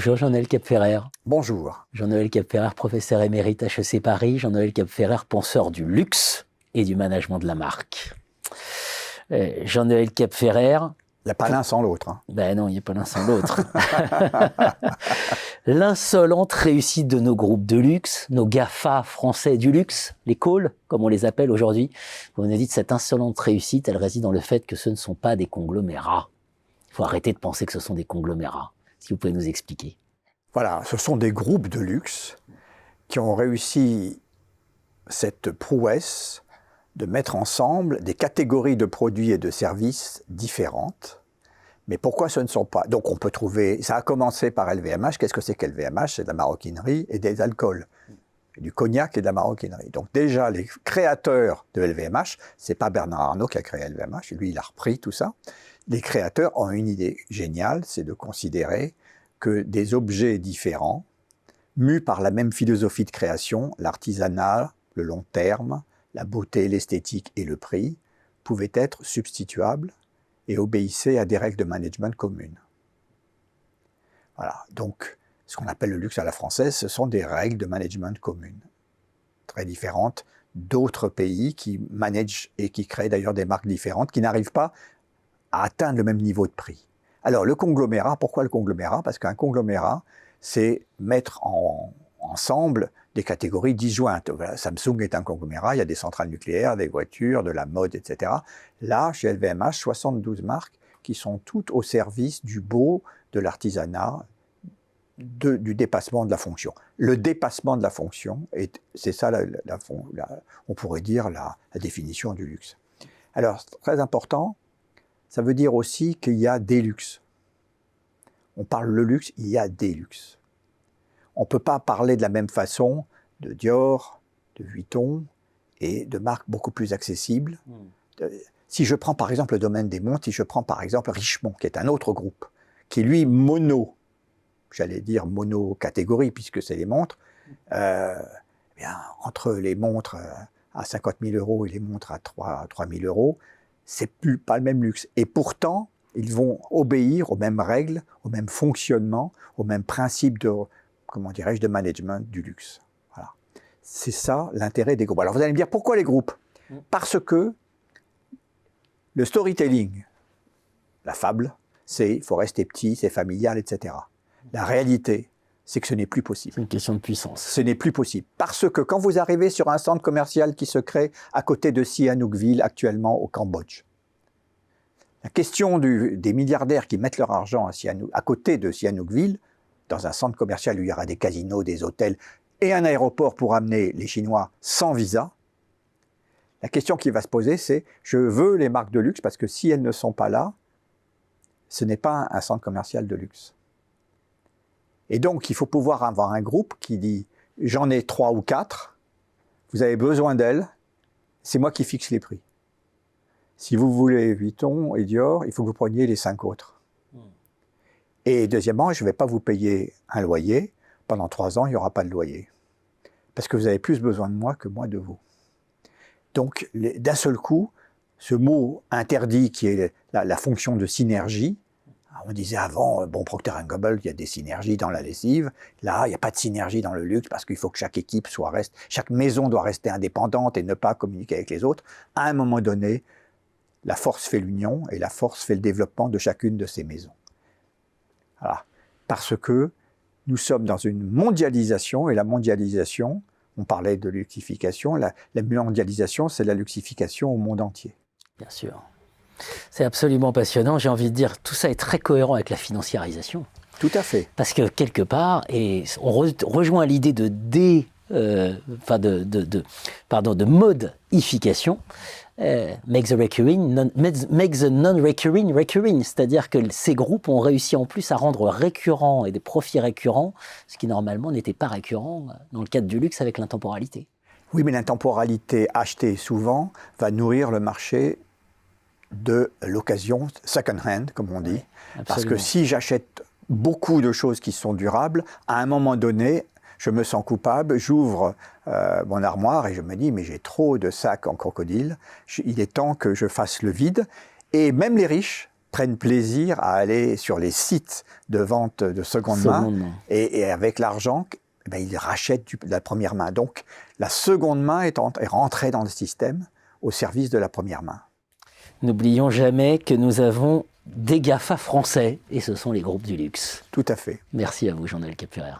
Bonjour Jean-Noël Capferrer. Bonjour. Jean-Noël Capferrer, professeur émérite HEC Paris. Jean-Noël Capferrer, penseur du luxe et du management de la marque. Jean-Noël Capferrer... Il n'y a pas l'un sans l'autre. Hein. Ben non, il n'y a pas l'un sans l'autre. L'insolente réussite de nos groupes de luxe, nos GAFA français du luxe, les calls, comme on les appelle aujourd'hui. Vous nous dites cette insolente réussite, elle réside dans le fait que ce ne sont pas des conglomérats. Il faut arrêter de penser que ce sont des conglomérats. Si vous pouvez nous expliquer. Voilà, ce sont des groupes de luxe qui ont réussi cette prouesse de mettre ensemble des catégories de produits et de services différentes. Mais pourquoi ce ne sont pas... Donc on peut trouver... Ça a commencé par LVMH. Qu'est-ce que c'est qu'LVMH? C'est de la maroquinerie et des alcools. Du cognac et de la maroquinerie. Donc déjà, les créateurs de LVMH, c'est pas Bernard Arnault qui a créé LVMH, lui il a repris tout ça. Les créateurs ont une idée géniale, c'est de considérer que des objets différents, mus par la même philosophie de création, l'artisanat, le long terme, la beauté, l'esthétique et le prix, pouvaient être substituables et obéissaient à des règles de management communes. Voilà, donc ce qu'on appelle le luxe à la française, ce sont des règles de management communes, très différentes d'autres pays qui managent et qui créent d'ailleurs des marques différentes, qui n'arrivent pas à atteindre le même niveau de prix. Alors le conglomérat, pourquoi le conglomérat? Parce qu'un conglomérat, c'est mettre ensemble des catégories disjointes. Voilà, Samsung est un conglomérat, il y a des centrales nucléaires, des voitures, de la mode, etc. Là, chez LVMH, 72 marques qui sont toutes au service du beau, de l'artisanat, du dépassement de la fonction. Le dépassement de la fonction, c'est ça, on pourrait dire, la définition du luxe. Alors, très important, ça veut dire aussi qu'il y a des luxes. On parle le luxe, il y a des luxes. On ne peut pas parler de la même façon de Dior, de Vuitton et de marques beaucoup plus accessibles. Si je prends par exemple le domaine des montres, si je prends par exemple Richemont, qui est un autre groupe, qui lui j'allais dire mono-catégorie puisque c'est les montres, bien, entre les montres à 50 000 € et les montres à 3 000 €, c'est pas le même luxe. Et pourtant, ils vont obéir aux mêmes règles, au même fonctionnement, aux mêmes principes de, comment dirais-je, de management du luxe. Voilà. C'est ça l'intérêt des groupes. Alors vous allez me dire, pourquoi les groupes? Parce que le storytelling, la fable, c'est il faut rester petit, c'est familial, etc. La réalité, c'est que ce n'est plus possible. C'est une question de puissance. Ce n'est plus possible. Parce que quand vous arrivez sur un centre commercial qui se crée à côté de Sihanoukville, actuellement au Cambodge, la question des milliardaires qui mettent leur argent à côté de Sihanoukville, dans un centre commercial où il y aura des casinos, des hôtels et un aéroport pour amener les Chinois sans visa, la question qui va se poser, c'est je veux les marques de luxe parce que si elles ne sont pas là, ce n'est pas un centre commercial de luxe. Et donc, il faut pouvoir avoir un groupe qui dit « j'en ai 3 ou 4, vous avez besoin d'elles, c'est moi qui fixe les prix. Si vous voulez Vuitton et Dior, il faut que vous preniez les 5 autres. Et deuxièmement, je ne vais pas vous payer un loyer. Pendant 3 ans, il n'y aura pas de loyer. Parce que vous avez plus besoin de moi que moi de vous. » Donc, d'un seul coup, ce mot interdit qui est la fonction de synergie, on disait avant, bon, Procter & Gamble, il y a des synergies dans la lessive. Là, il n'y a pas de synergie dans le luxe parce qu'il faut que chaque équipe chaque maison doit rester indépendante et ne pas communiquer avec les autres. À un moment donné, la force fait l'union et la force fait le développement de chacune de ces maisons. Voilà. Parce que nous sommes dans une mondialisation et la mondialisation, on parlait de luxification, la mondialisation, c'est la luxification au monde entier. Bien sûr. C'est absolument passionnant. J'ai envie de dire, tout ça est très cohérent avec la financiarisation. Tout à fait. Parce que quelque part, et on rejoint l'idée de modification, make the non-recurring recurring, c'est-à-dire que ces groupes ont réussi en plus à rendre récurrents et des profits récurrents, ce qui normalement n'était pas récurrent dans le cadre du luxe avec l'intemporalité. Oui, mais l'intemporalité achetée souvent va nourrir le marché de l'occasion, second hand, comme on dit. Oui, parce que si j'achète beaucoup de choses qui sont durables, à un moment donné, je me sens coupable, j'ouvre mon armoire et je me dis, mais j'ai trop de sacs en crocodile, il est temps que je fasse le vide. Et même les riches prennent plaisir à aller sur les sites de vente de seconde main. Et avec l'argent, ils rachètent de la première main. Donc la seconde main est rentrée dans le système au service de la première main. N'oublions jamais que nous avons des GAFA français, et ce sont les groupes du luxe. Tout à fait. Merci à vous, Jean-Noël Capurer.